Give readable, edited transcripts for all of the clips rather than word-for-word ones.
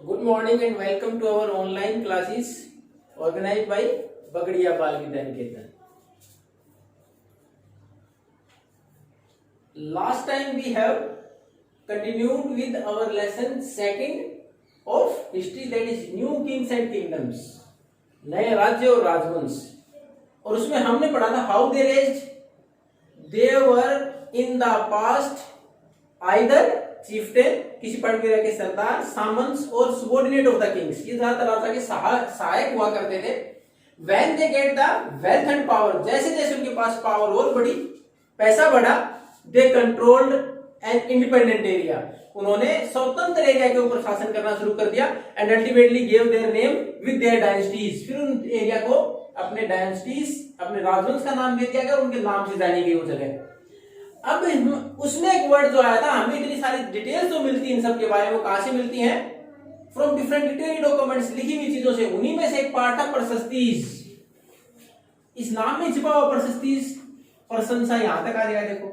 Good morning and welcome to our online classes organized by Bagadiya Bal Vidya Niketan. Last time we have continued with our lesson second of history, that is new kings and kingdoms, नए राज्य और राजवंश. और उसमें हमने पढ़ा था how they raised. They were in the past either chieftain, किसी पर्टिकुलर के सरदार, सामंस और सबॉर्डिनेट ऑफ द किंग्स, ये ज्यादातर राजा के सहायक हुआ करते थे. When they get the wealth and power, जैसे जैसे उनके पास पावर और बढ़ी, पैसा बढ़ा, दे कंट्रोल्ड एन इंडिपेंडेंट एरिया, उन्होंने स्वतंत्र एरिया के ऊपर शासन करना शुरू कर दिया. And ultimately gave their name with their dynasties, फिर उन एरिया को अपने डायनेस्टीज, अपने राजवंश का नाम दे दिया गया, उनके नाम से जानी गई वो जगह. अब उसमें एक वर्ड जो आया था, हमें इतनी सारी डिटेल्स जो मिलती है इन सब के बारे में, वो कहां से मिलती हैं? फ्रॉम डिफरेंट लिटरेरी डॉक्यूमेंट्स, लिखी हुई चीजों से. उन्हीं में से एक पार्ट था प्रशस्तीज. इस नाम में छिपा हुआ प्रशस्तीज, प्रशंसा, यहां तक आ गया. देखो,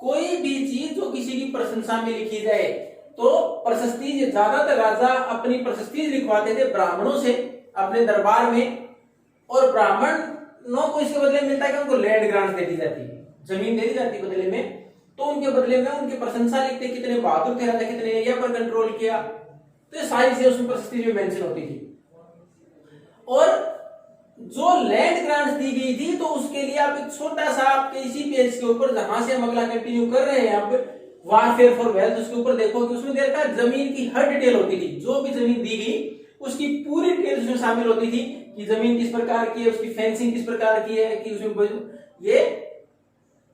कोई भी चीज जो किसी की प्रशंसा में लिखी जाए तो प्रशस्तीज, ज्यादातर राजा अपनी प्रशस्तीज लिखवाते थे ब्राह्मणों से अपने दरबार में, और ब्राह्मणों को इसके बदले मिलता है कि उनको लैंड ग्रांट दे दी जाती, जमीन दे दी जाती बदले में. तो उनके बदले में उनकी प्रशंसा लिखते, कितने बहादुर थे राजा, कितने एरिया पर कंट्रोल किया. तो ये सारी चीजें उसमें प्रशस्ति में मेंशन होती थी. और जो लैंड ग्रांट्स दी गई थी, तो उसके लिए आप एक छोटा सा आपके इसी पेज के ऊपर, जहां से हम अगला कंटिन्यू कर रहे हैं अब, वारफेयर फॉर वेल्थ, उसके ऊपर देखो कि उसमें देखा जमीन की हर डिटेल होती थी. जो भी जमीन दी गई उसकी पूरी डिटेल उसमें शामिल होती थी कि जमीन किस प्रकार की है, उसकी फेंसिंग किस प्रकार की है, कि उसमें ये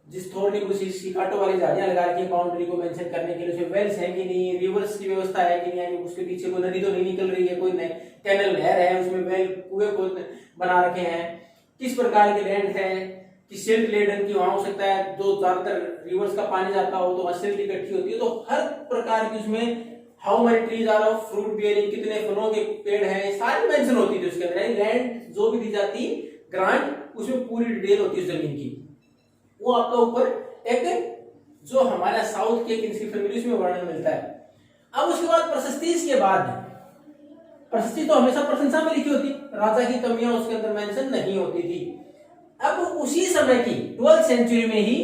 जिस थोड़ी की कांटों वाली झाड़ियां लगा रखी है बाउंड्री को मेंशन करने के लिए, उसमें वेल्स है कि नहीं, रिवर्स की व्यवस्था है कि नहीं, उसके पीछे कोई नदी तो नहीं निकल रही है, कोई कैनल नहर है, उसमें वेल कुएं को बना रखे हैं, किस प्रकार की लैंड है, कि सिल्ट लेडन की वहां हो सकता है, जो ज्यादातर रिवर्स का पानी जाता हो तो वहां सिल्ट इकट्ठी होती है. तो हर प्रकार की उसमें how many trees are of fruit bearing, कितने फलों के पेड़ हैं, सारी मेंशन होती थी उसके अंदर. लैंड जो भी दी जाती ग्रांट, उसमें पूरी डिटेल होती है जमीन की. वो आपका ऊपर एक जो हमारा साउथ के इंस्क्रिप्शन मिली उसमें वर्णन मिलता है. अब उसके बाद प्रशस्तीज के बाद, प्रशस्ति तो हमेशा प्रशंसा में लिखी होती, राजा की कमियां उसके अंदर मेंशन नहीं होती थी. अब उसी समय की 12th सेंचुरी में ही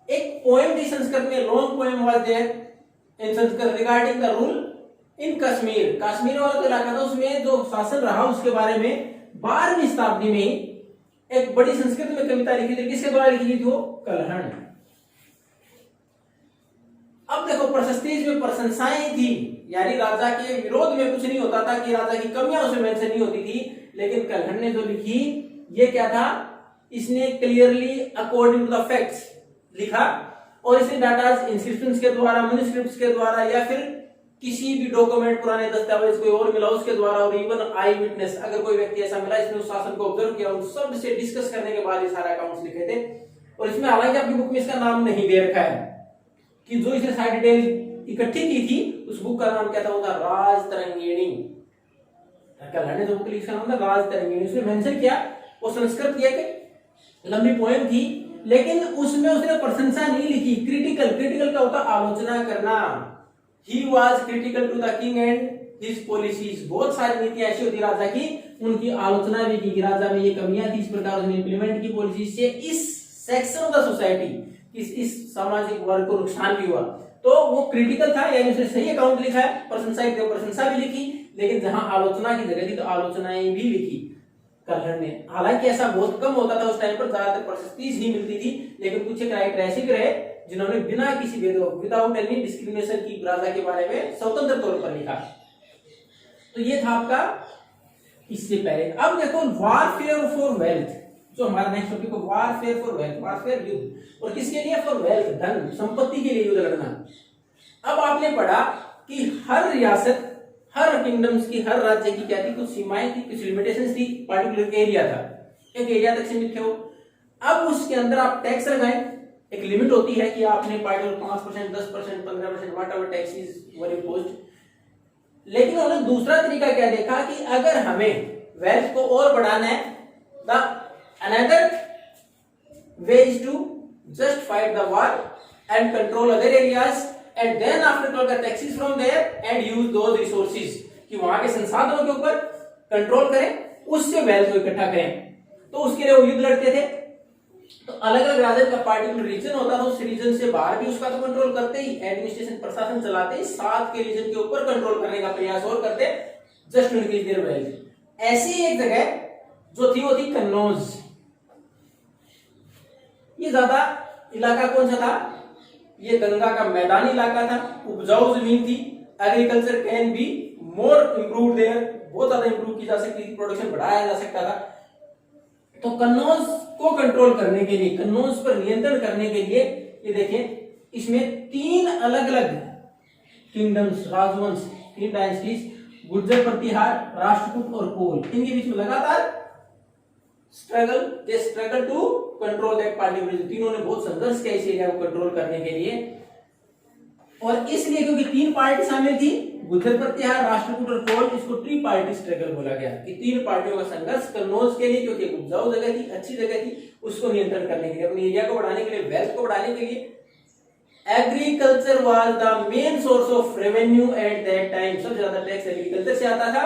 एक पोएम थी संस्कृत में, long poem was there in Sanskrit regarding the rule in Kashmir. Kashmir वाला जो इलाका था उसमें जो शासन रहा उसके बारे में 12वीं शताब्दी में ही एक बड़ी संस्कृत में कविता लिखी थी. किसके द्वारा लिखी थी? वो कल्हण. अब देखो, प्रशस्ति में प्रशंसाएं थी, यानी राजा के विरोध में कुछ नहीं होता था, कि राजा की कमियां उसमें मेंशन नहीं होती थी. लेकिन कल्हण ने जो लिखी, ये क्या था? इसने clearly according to the facts लिखा, और इसे डाटा इंस्क्रिप्शंस के द्वारा, मैन्युस्क्रिप्ट्स के द्वारा, या फिर किसी भी डॉक्यूमेंट, पुराने दस्तावेज कोई और मिला उसके द्वारा, और इवन आई विटनेस, अगर कोई व्यक्ति ऐसा मिला इसने उस शासन को ऑब्जर्व किया, उन सब से डिस्कस करने के बाद ये सारे अकाउंट्स लिखे थे. और इसमें हालांकि आपकी बुक में इसका नाम नहीं दे रखा है, कि जो इसने सारी डिटेल इकट्ठी की थी उस बुक का नाम क्या था? वो था राज तरंगिणी. कल्हण ने जो बुक लिखा नाम था राज तरंगिणी. उसने मेंशन किया, वो संस्कृत की एक लंबी पोएम थी, लेकिन उसमें उसने प्रशंसा नहीं लिखी. क्रिटिकल का होता आलोचना करना. He was critical to the king and his policies. बहुत सारी नीतियां ऐसी होती राजा की, उनकी आलोचना भी की कि राजा में ये कमियां थी, इस प्रकार उसने इंप्लीमेंट की पॉलिसी से इस सेक्शन ऑफ द सोसाइटी, इस सामाजिक वर्ग को नुकसान भी हुआ. तो वो क्रिटिकल था, यानी उसने सही अकाउंट लिखा है. प्रशंसा भी लिखी, लेकिन जहां आलोचना की जगह थी तो आलोचनाएं भी लिखी कल्हण ने. हालांकि ऐसा बहुत कम होता था उस टाइम पर, ज्यादातर प्रशस्ति ही मिलती थी. लेकिन कुछ एक राइटर ऐसे भी रहे जिन्होंने बिना किसी विदाउट एनी डिस्क्रिमिनेशन की राजा के बारे में स्वतंत्र तौर पर लिखा. तो ये था आपका इससे पहले. अब देखो, वारफेयर फॉर वेल्थ, जो हमारा नेक्स्ट टॉपिक है, वारफेयर फॉर वेल्थ. वारफेयर युद्ध, और किसके लिए? फॉर वेल्थ, धन संपत्ति के लिए युद्ध लड़ना. अब आपने पढ़ा कि हर रियासत, हर किंगडम्स की, हर राज्य की क्या थी? कुछ सीमाएं थी, कुछ लिमिटेशंस थी, पार्टिकुलर एरिया था, एक एरिया तक सीमित थे वो. अब उसके अंदर आप टैक्स लगाएं, एक लिमिट होती है कि आपने particular 5%, 10%, 15%, what ever taxes were imposed. लेकिन उन्होंने दूसरा तरीका क्या देखा कि अगर हमें वेल्थ को और बढ़ाना है, the another way is to just fight the war and control other areas and then after collect taxes from there and use those resources, कि वहां के संसाधनों के ऊपर कंट्रोल करें, उससे वेल्थ को इकट्ठा करें। तो उसके लिए वो युद्ध लड़ते थे। तो अलग अलग राज्य का पार्टिकुलर रीजन होता था, उस रीजन से बाहर भी उसका तो कंट्रोल करते ही, एडमिनिस्ट्रेशन प्रशासन चलाते ही, साथ के रीजन के ऊपर कंट्रोल करने का प्रयास और करते, just to increase their wealth. ऐसी एक जगह जो थी वो थी कन्नौज। ये ज्यादा इलाका कौन सा था? ये गंगा का मैदानी इलाका था, उपजाऊ जमीन थी, agriculture can be more improve there, बहुत ज्यादा इंप्रूव की जा सकती थी, प्रोडक्शन बढ़ाया जा सकता था। तो कन्नौज को कंट्रोल करने के लिए, कन्नौज पर नियंत्रण करने के लिए, ये देखिए इसमें 3 अलग अलग किंगडम्स, राजवंश, 3 डायनेस्टीज, गुर्जर, प्रतिहार, राष्ट्रकूट और कोल, इनके बीच में लगातार struggle to control that particular region. तीनों ने बहुत संघर्ष किया इस एरिया को कंट्रोल करने के लिए, और इसलिए क्योंकि 3 पार्टी शामिल थी, गुर्जर, प्रतिहार, राष्ट्रकूट और कोल, इसको ट्री पार्टी स्ट्रगल बोला गया कि 3 पार्टियों का संघर्ष कन्नौज के लिए, क्योंकि उपजाऊ जगह थी, अच्छी जगह थी, उसको नियंत्रण करने के लिए, अपने एरिया को बढ़ाने के लिए, वेल्थ को बढ़ाने के लिए। Agriculture was the main source of revenue at that time, सबसे ज्यादा टैक्स एग्रीकल्चर से आता था।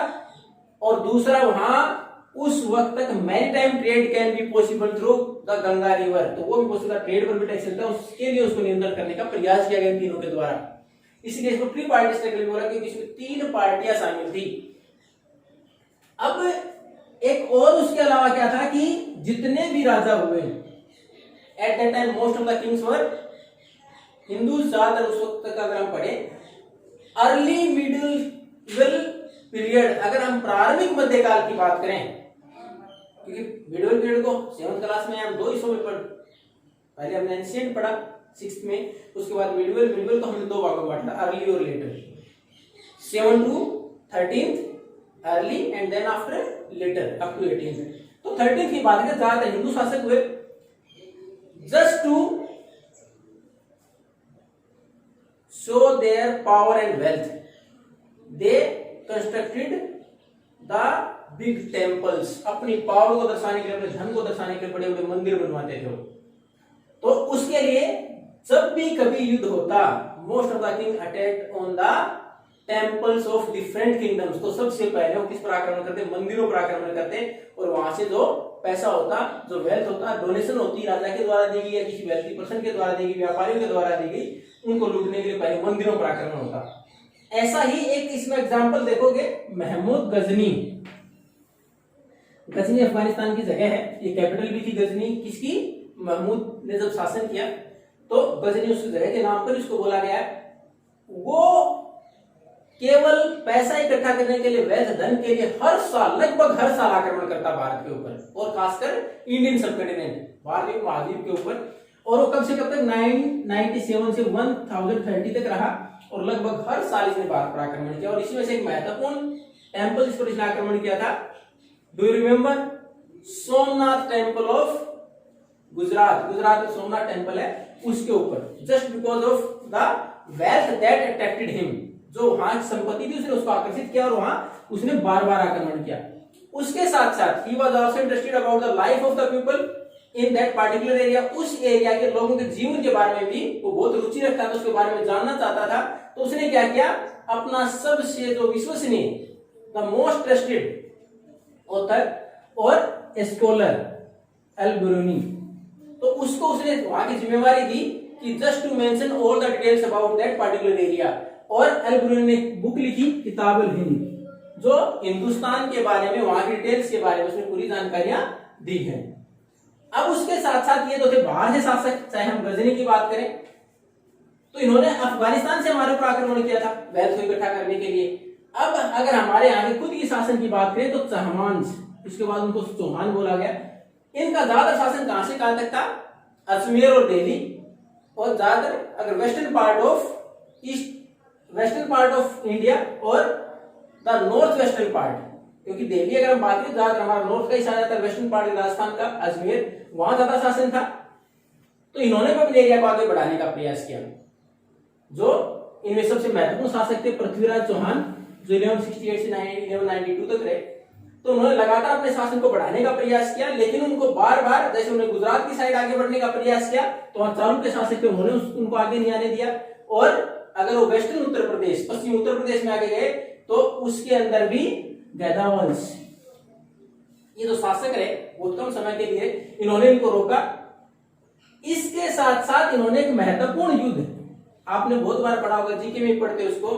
और दूसरा, वहां उस वक्त तक maritime trade can be possible through the Ganga river, तो वो भी पॉसिबल, ट्रेड पर भी टैक्स चलता है, उसके लिए उसको नियंत्रण करने का प्रयास किया गया तीनों के द्वारा। इसलिए इसको ट्री पार्टी स्ट्रगल बोला, क्योंकि इसमें 3 पार्टियां शामिल थी। अब एक और उसके अलावा क्या था कि जितने भी राजा हुए at that time, most of the Kings were Hindus, ज्यादातर उस वक्त तक अगर हम पढ़े अर्ली मिडिवल पीरियड, अगर हम प्रारंभिक मध्यकाल की बात करें, क्योंकि मिडिवल पीरियड को 7th क्लास में हम 2 हिस्सों में पहले हमने एंशिएंट पढ़ा 6th में, उसके बाद मिडिवल को हमने 2 भागों में बांटा, अर्ली और later, 7 to 13th early and then after later up to 18th। तो 13th की बात करें, ज्यादातर हिंदू शासक हुए। Just to show their power and wealth, they constructed the big temples, अपनी पावर को दर्शाने के लिए, अपने धन को दर्शाने के लिए बड़े बड़े मंदिर बनवाते थे। तो उसके लिए जब भी कभी युद्ध होता, most of the king attack on the temples of different kingdoms, तो सबसे पहले वो किस पर आक्रमण करते? मंदिरों पर आक्रमण करते, और वहां से जो पैसा होता, जो वेल्थ होता, डोनेशन होती, राजा के द्वारा दी गई या किसी वेल्थी पर्सन के द्वारा दी गई, व्यापारियों के द्वारा दी गई, उनको लूटने के लिए पहले मंदिरों पर आक्रमण होता। ऐसा ही एक इसमें एग्जाम्पल देखोगे, महमूद गजनी। गजनी अफगानिस्तान की जगह है, ये कैपिटल भी थी गजनी किसकी? महमूद ने जब शासन किया, तो गजनी उस जगह के नाम पर इसको बोला गया है। वो केवल पैसा इकट्ठा करने के लिए, वैध धन के लिए हर साल, लगभग हर साल आक्रमण करता भारत के ऊपर, और खासकर इंडियन सबकॉन्टिनेंट, भारतीय महाद्वीप के ऊपर। और वो कब से कब तक 997 से 1030 तक रहा, और लगभग हर साल इसने भारत पर आक्रमण किया। और इसी में से एक महत्वपूर्ण टेम्पल जिस पर इसने आक्रमण किया था, do you remember? Somnath temple of Gujarat, Gujarat में सोमनाथ टेम्पल है, उसके ऊपर, just because of the wealth that attracted him, जो वहां की संपत्ति थी उसने उसको आकर्षित किया, और वहां उसने बार बार आक्रमण किया। उसके साथ साथ he was also interested about the life of the people in that particular area, उस एरिया के लोगों के जीवन के बारे में भी वो बहुत रुचि रखता था, उसके बारे में जानना चाहता था। तो उसने क्या किया? अपना सबसे जो विश्वसनीय, द मोस्ट ट्रस्टेड ऑथर और स्कॉलर अल-बिरूनी, तो उसको उसने वहां की जिम्मेवारी दी कि just to mention all the details about that particular area. और अल-बिरूनी ने बुक लिखी, किताब अल हिंद, जो हिंदुस्तान के बारे में, वहां की डिटेल्स के बारे में उसने पूरी जानकारियां दी है। अब उसके साथ साथ ये तो थे बाहर से शासक, चाहे हम गजनी की बात करें, तो इन्होंने अफगानिस्तान से हमारे ऊपर आक्रमण किया था वेल्थ को इकट्ठा करने के लिए। अब अगर हमारे यहाँ के खुद की शासन की बात करें, तो चहमांस, उसके बाद उनको चौहान बोला गया। इनका ज्यादातर शासन कहां से कहां तक था? अजमेर और दिल्ली, और ज्यादातर अगर वेस्टर्न पार्ट ऑफ इंडिया और द नॉर्थ वेस्टर्न पार्ट, क्योंकि दिल्ली अगर हम बात करें, ज्यादातर हमारा नॉर्थ का हिस्सा जाता है, वेस्टर्न पार्ट राजस्थान का अजमेर, वहां ज्यादा शासन था। तो इन्होंने भी अपने एरिया को आगे बढ़ाने का प्रयास किया। जो इनमें सबसे महत्वपूर्ण शासक थे पृथ्वीराज चौहान, जो 1168 से 1192 तक रहे। तो उन्होंने लगातार अपने शासन को बढ़ाने का प्रयास किया, लेकिन उनको बार बार, जैसे उन्होंने गुजरात की साइड आगे बढ़ने का प्रयास किया, तो वहां चालुक्य शासक थे, उन्होंने उनको आगे नहीं आने दिया। और अगर वो वेस्टर्न उत्तर प्रदेश, पश्चिमी उत्तर प्रदेश में आगे गए तो उसके अंदर भी गैदा वंश, ये जो शासक रहे बहुत कम समय के लिए, इन्होंने इनको रोका। इसके साथ साथ इन्होंने एक महत्वपूर्ण युद्ध, आपने बहुत बार पढ़ा होगा, जीके में पढ़ते उसको,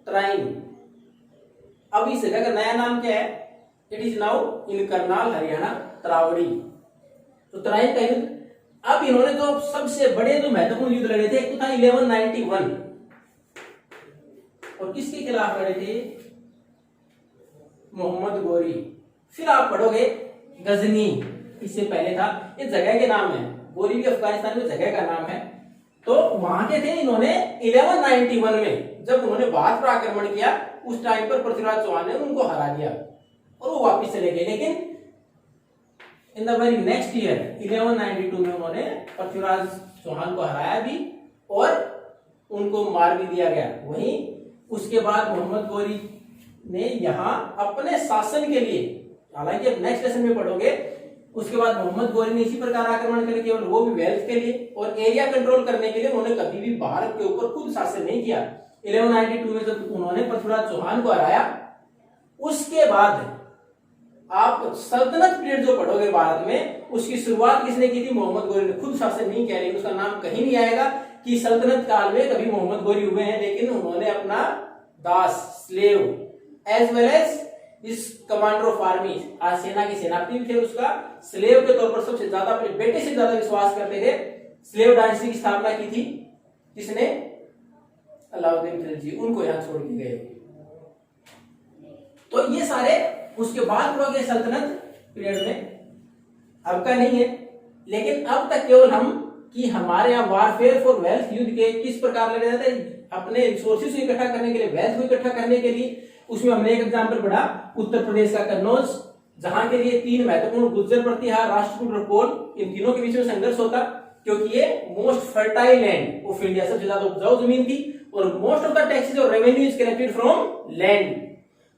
ट्राइन। अब इस जगह का नया नाम क्या है? It is now in Karnal, Haryana, Taraori. तो ट्राइन का युद्ध। अब इन्होंने जो सबसे बड़े जो महत्वपूर्ण युद्ध लड़े थे, एक तो था 1191, और किसके खिलाफ लड़े थे? मोहम्मद गोरी। फिर आप पढ़ोगे गजनी, इससे पहले था, ये जगह के नाम है, गोरी भी अफगानिस्तान में जगह का नाम है। तो वहां के थे, इन्होंने 1191 में जब उन्होंने भारत पर आक्रमण किया, उस टाइम पर पृथ्वीराज चौहान ने उनको हरा दिया और वो वापिस चले गए। लेकिन in the very next year 1192 में उन्होंने पृथ्वीराज चौहान को हराया भी और उनको मार भी दिया गया। वहीं उसके बाद मोहम्मद गोरी ने यहाँ अपने शासन के लिए, हालांकि अब नेक्स्ट लेसन में पढ़ोगे, उसके बाद मोहम्मद गोरी ने इसी प्रकार आक्रमण करे, केवल वो भी वेल्थ के लिए और एरिया कंट्रोल करने के लिए। उन्होंने कभी भी भारत के ऊपर खुद शासन नहीं किया। 1192 में जब उन्होंने पृथ्वीराज चौहान को हराया, उसके बाद आप सल्तनत पीरियड जो पढ़ोगे भारत में, उसकी शुरुआत किसने की थी? मोहम्मद गोरी ने। खुद शासन नहीं किया, लेकिन उसका नाम कहीं नहीं आएगा कि सल्तनत काल में कभी मोहम्मद गोरी हुए हैं, लेकिन उन्होंने अपना दास, स्लेव, एज वेल एज इस कमांडर ऑफ आर्मी, आज सेना के सेनापति थे, उसका स्लेव के तौर पर सबसे ज्यादा अपने बेटे से ज्यादा विश्वास करते थे। स्लेव डायनेस्टी की स्थापना की थी किसने? अलाउद्दीन खिलजी। उनको यहां छोड़ के गए। तो ये सारे उसके बाद पढ़ोगे सल्तनत पीरियड में, अब का नहीं है। लेकिन अब तक केवल हम कि हमारे यहाँ वारफेयर फॉर वेल्थ युद्ध के किस प्रकार लड़े जाते हैं, अपने रिसोर्सेज को इकट्ठा करने के लिए, वेल्थ को इकट्ठा करने के लिए। उसमें हमने एक एग्जांपल पढ़ा उत्तर प्रदेश का कन्नौज, जहां के लिए 3 महत्वपूर्ण गुर्जर प्रतिहार, राष्ट्रकूट और कोल, इन तीनों के बीच में संघर्ष होता, क्योंकि ये most fertile land of India, सबसे ज्यादा उपजाऊ जमीन थी, और मोस्ट ऑफ द टैक्सेस और revenue is collected from land.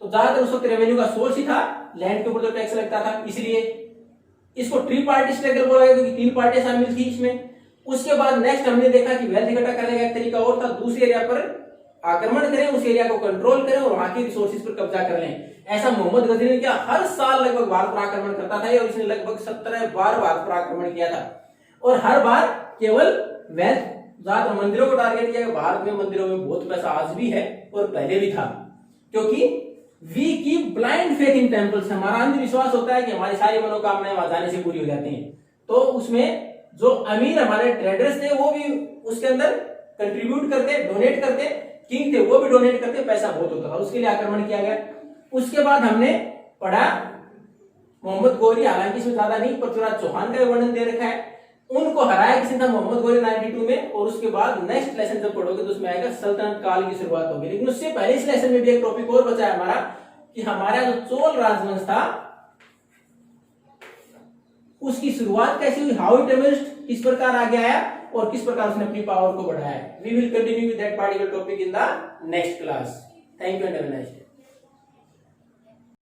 तो ज्यादातर उस वक्त रेवेन्यू का सोर्स ही था, लैंड के ऊपर जो टैक्स लगता था। इसलिए इसको ट्री पार्टी स्ट्रगल बोला गया, क्योंकि 3 पार्टियां शामिल थी इसमें। उसके बाद नेक्स्ट हमने देखा कि वेल्थ इकट्ठा करने का एक तरीका और था, दूसरे एरिया पर आक्रमण करें, उस एरिया को कंट्रोल करें और वहां के रिसोर्सेज पर कब्जा कर लें। ऐसा मोहम्मद गजनी ने किया, हर साल लगभग भारत पर आक्रमण करता था और इसने लगभग 17 बार भारत पर आक्रमण किया था, और हर बार केवल वेल्थ, ज्यादा मंदिरों को टारगेट किया। भारत में मंदिरों में बहुत पैसा आज भी है और पहले भी था, क्योंकि we keep blind faith in temples. हमारा अंधविश्वास होता है कि हमारी सारी मनोकामनाएं वहां जाने से पूरी हो जाती हैं। तो उसमें जो अमीर हमारे ट्रेडर्स थे वो भी उसके अंदर कंट्रीब्यूट करते, डोनेट करते, किंग थे वो भी डोनेट करते, पैसा बहुत होता था, उसके लिए आक्रमण किया गया। उसके बाद हमने पढ़ा मोहम्मद गोरी, हालांकि इसमें ज्यादा नहीं, पृथ्वीराज चौहान का वर्णन दे रखा है। उनको हराया किसी था? मोहम्मद गोरी 92 में। और उसके बाद नेक्स्ट लेसन जब पढ़ोगे तो उसमें आएगा सल्तनत काल की शुरुआत होगी। लेकिन उससे पहले इस लेसन में भी एक टॉपिक और बचा है हमारा, कि हमारा जो चोल राजवंश था उसकी शुरुआत कैसी हुई, हाउ इट इमर्ज्ड, किस प्रकार आगे आया और किस प्रकार उसने अपनी पावर को बढ़ाया। We will continue with that particular topic in the next class. Thank you and have a nice day.